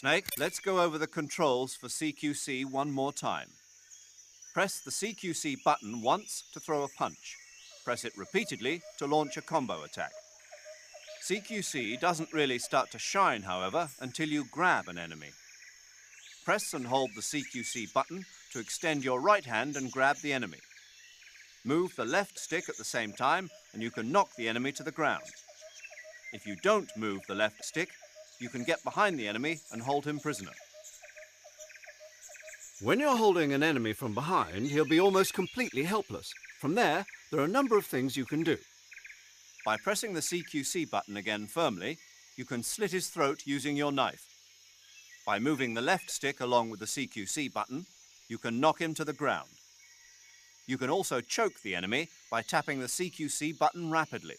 Snake, let's go over the controls for CQC one more time. Press the CQC button once to throw a punch. Press it repeatedly to launch a combo attack. CQC doesn't really start to shine, however, until you grab an enemy. Press and hold the CQC button to extend your right hand and grab the enemy. Move the left stick at the same time and you can knock the enemy to the ground. If you don't move the left stick, you can get behind the enemy and hold him prisoner. When you're holding an enemy from behind, he'll be almost completely helpless. From there are a number of things you can do. By pressing the CQC button again firmly, you can slit his throat using your knife. By moving the left stick along with the CQC button, you can knock him to the ground. You can also choke the enemy by tapping the CQC button rapidly.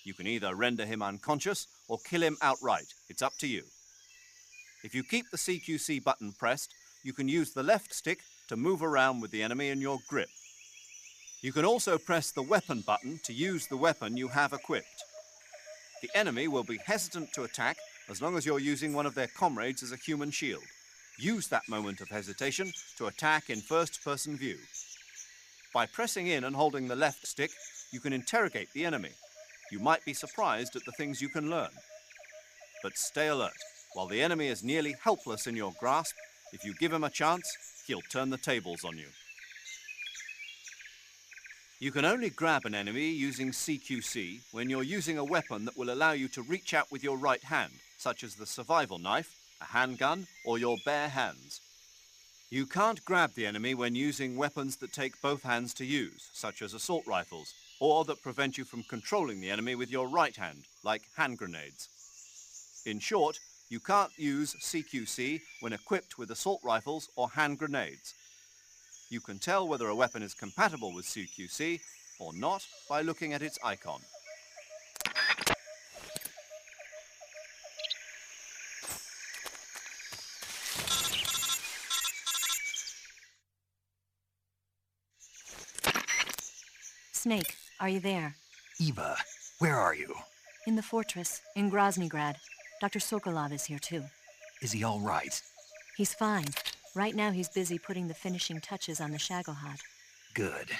You can either render him unconscious or kill him outright. It's up to you. If you keep the CQC button pressed, you can use the left stick to move around with the enemy in your grip. You can also press the weapon button to use the weapon you have equipped. The enemy will be hesitant to attack as long as you're using one of their comrades as a human shield. Use that moment of hesitation to attack in first-person view. By pressing in and holding the left stick, you can interrogate the enemy. You might be surprised at the things you can learn. But stay alert. While the enemy is nearly helpless in your grasp, if you give him a chance, he'll turn the tables on you. You can only grab an enemy using CQC when you're using a weapon that will allow you to reach out with your right hand, such as the survival knife, a handgun, or your bare hands. You can't grab the enemy when using weapons that take both hands to use, such as assault rifles, or that prevent you from controlling the enemy with your right hand, like hand grenades. In short, you can't use CQC when equipped with assault rifles or hand grenades. You can tell whether a weapon is compatible with CQC or not by looking at its icon. Snake, are you there? Eva, where are you? In the fortress, in Groznygrad. Dr. Sokolov is here too. Is he all right? He's fine. Right now he's busy putting the finishing touches on the Shagohod. Good.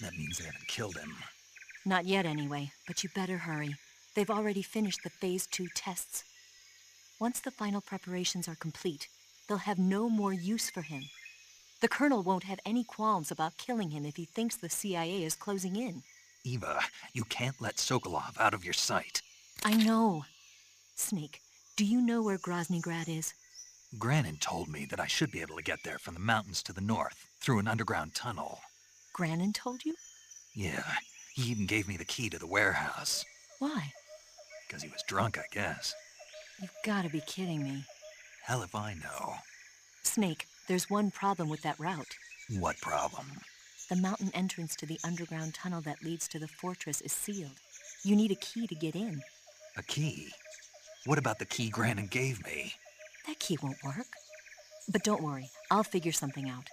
That means they haven't killed him. Not yet anyway, but you better hurry. They've already finished the Phase 2 tests. Once the final preparations are complete, they'll have no more use for him. The Colonel won't have any qualms about killing him if he thinks the CIA is closing in. Eva, you can't let Sokolov out of your sight. I know. Snake, do you know where Groznygrad is? Granin told me that I should be able to get there from the mountains to the north, through an underground tunnel. Granin told you? Yeah, he even gave me the key to the warehouse. Why? Because he was drunk, I guess. You've got to be kidding me. Hell if I know. Snake, there's one problem with that route. What problem? The mountain entrance to the underground tunnel that leads to the fortress is sealed. You need a key to get in. A key? What about the key Granin gave me? That key won't work. But don't worry, I'll figure something out.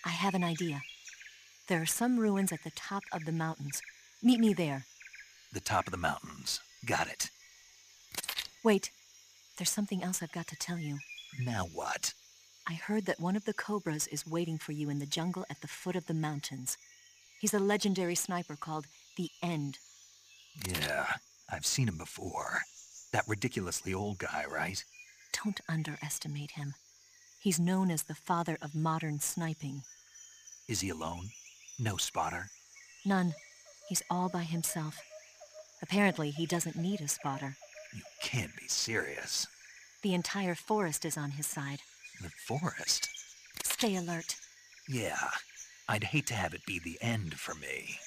I have an idea. There are some ruins at the top of the mountains. Meet me there. The top of the mountains. Got it. Wait, there's something else I've got to tell you. Now what? I heard that one of the Cobras is waiting for you in the jungle at the foot of the mountains. He's a legendary sniper called the End. Yeah, I've seen him before. That ridiculously old guy, right? Don't underestimate him. He's known as the father of modern sniping. Is he alone? No spotter? None. He's all by himself. Apparently, he doesn't need a spotter. You can't be serious. The entire forest is on his side. The forest? Stay alert. Yeah, I'd hate to have it be the end for me.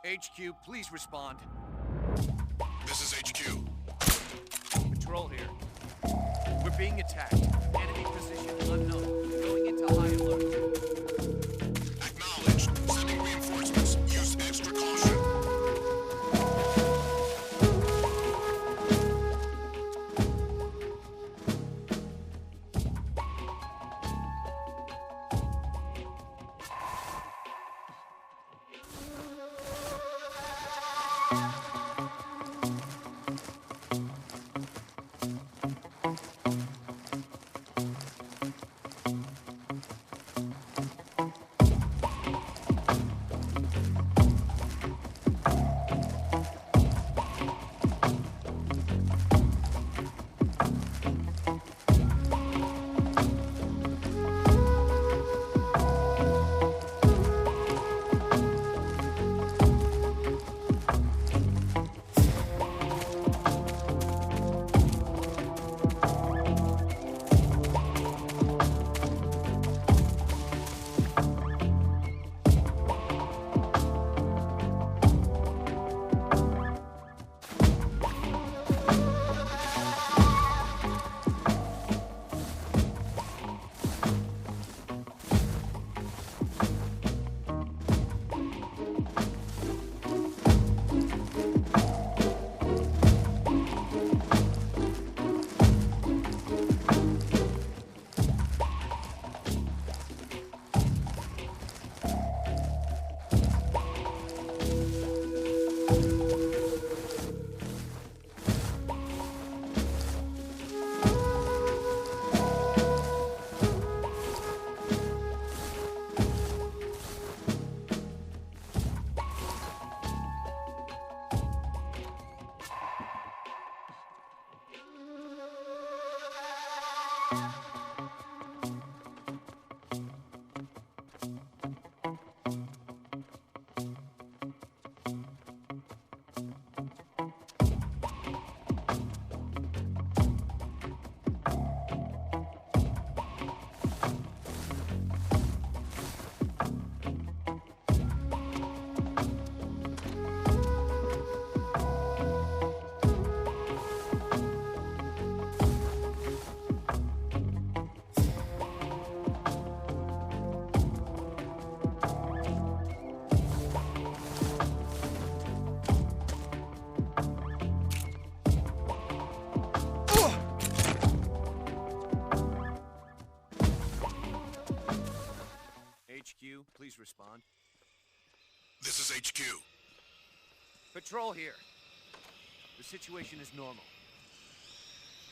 HQ, please respond. This is HQ. Patrol here. We're being attacked. Enemy position unknown. Going into high alert. Acknowledged. Sending reinforcements. Use extra caution. HQ, please respond. This is HQ. Patrol here. The situation is normal.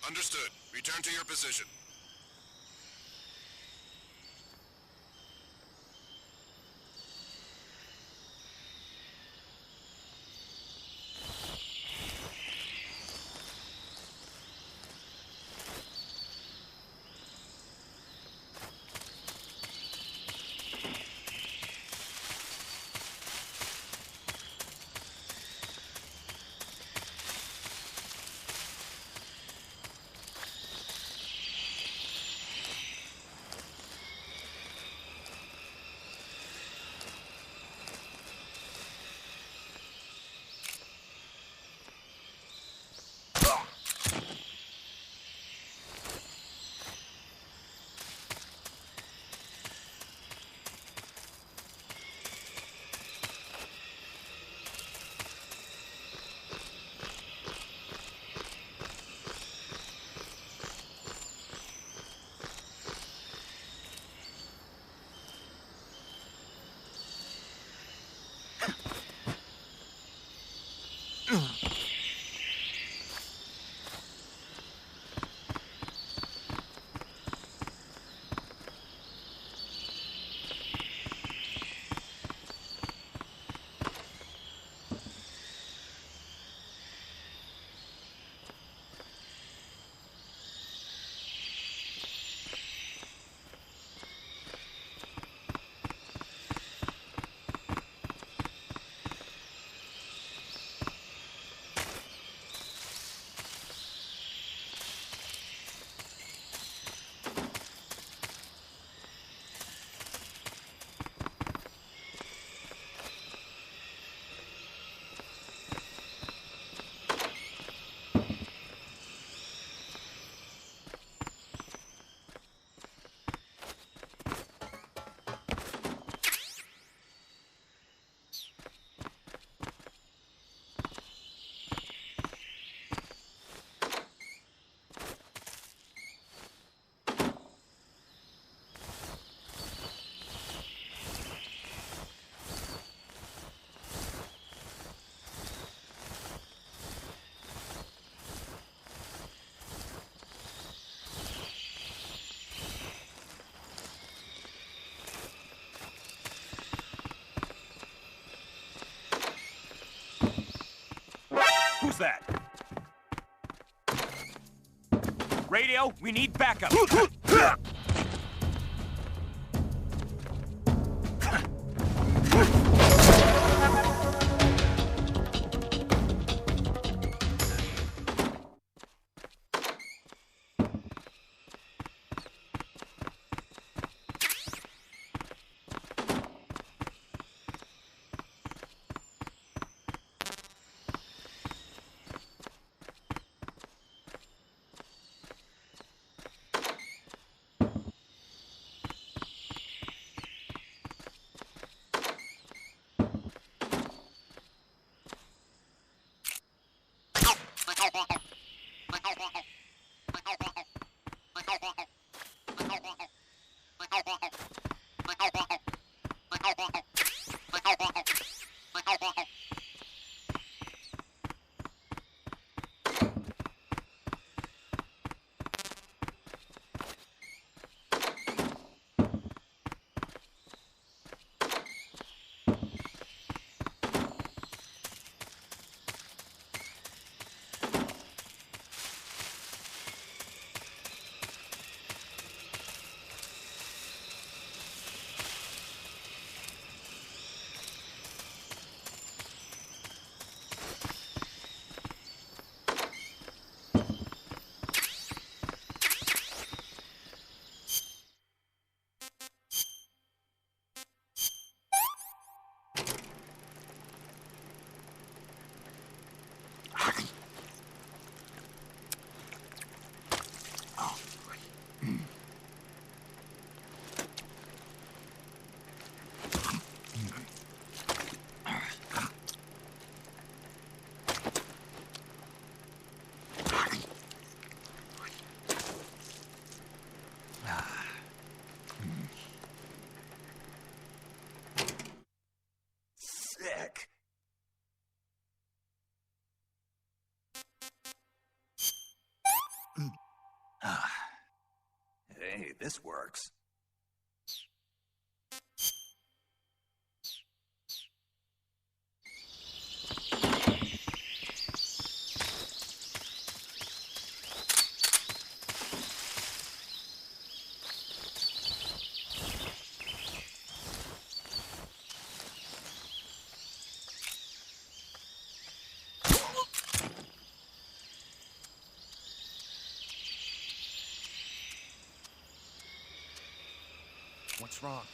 Understood. Return to your position. that? Radio, we need backup. Sick. Hey, this works. What's wrong?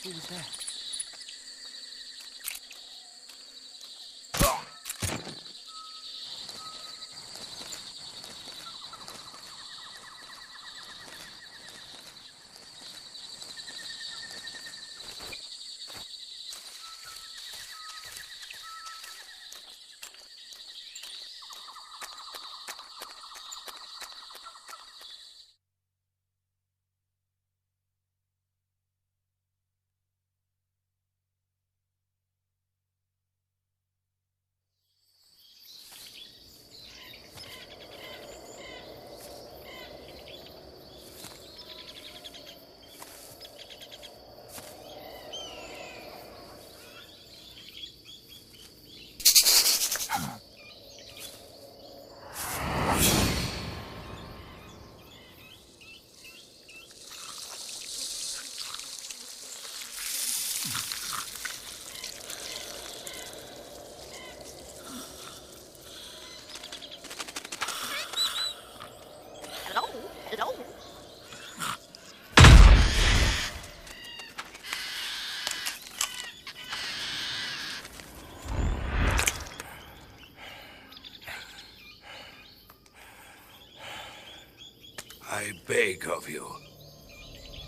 Who was that? I beg of you,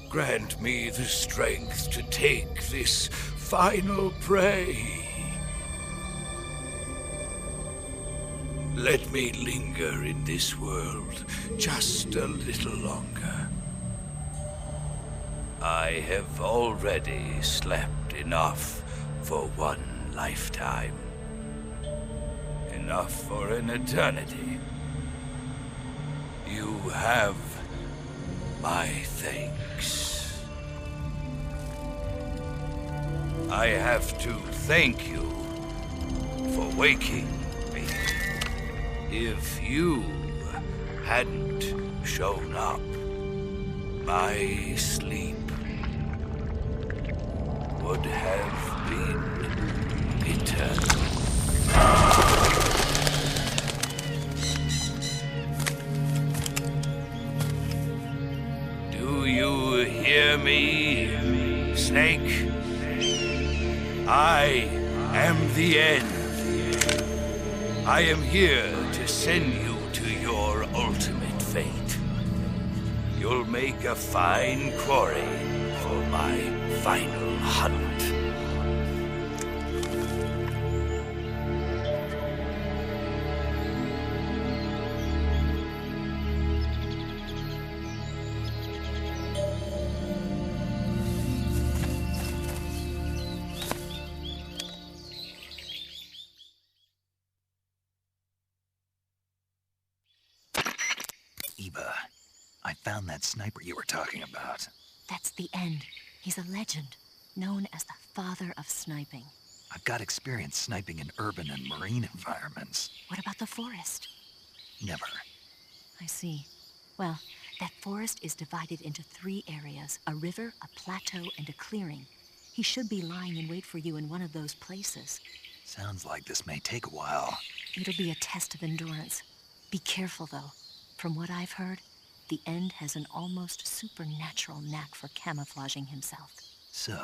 grant me the strength to take this final prey. Let me linger in this world just a little longer. I have already slept enough for one lifetime. Enough for an eternity. You have my thanks. I have to thank you for waking me. If you hadn't shown up, my sleep would have been eternal. Do you hear me, Snake? I am the end. I am here to send you to your ultimate fate. You'll make a fine quarry for my final hunt. Eva, I found that sniper you were talking about. That's the end. He's a legend, known as the father of sniping. I've got experience sniping in urban and marine environments. What about the forest? Never. I see. Well, that forest is divided into 3 areas, a river, a plateau, and a clearing. He should be lying in wait for you in one of those places. Sounds like this may take a while. It'll be a test of endurance. Be careful, though. From what I've heard, the End has an almost supernatural knack for camouflaging himself. So,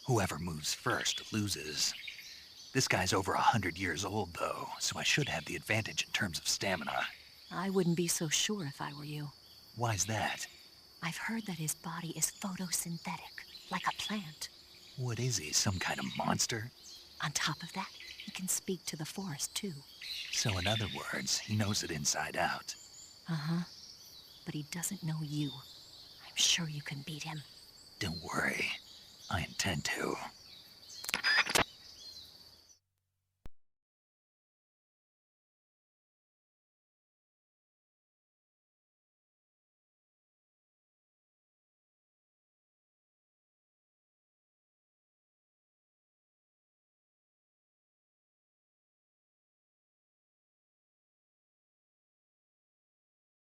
whoever moves first loses. This guy's over 100 years old, though, so I should have the advantage in terms of stamina. I wouldn't be so sure if I were you. Why's that? I've heard that his body is photosynthetic, like a plant. What is he, some kind of monster? On top of that, he can speak to the forest, too. So in other words, he knows it inside out. Uh-huh. But he doesn't know you. I'm sure you can beat him. Don't worry. I intend to.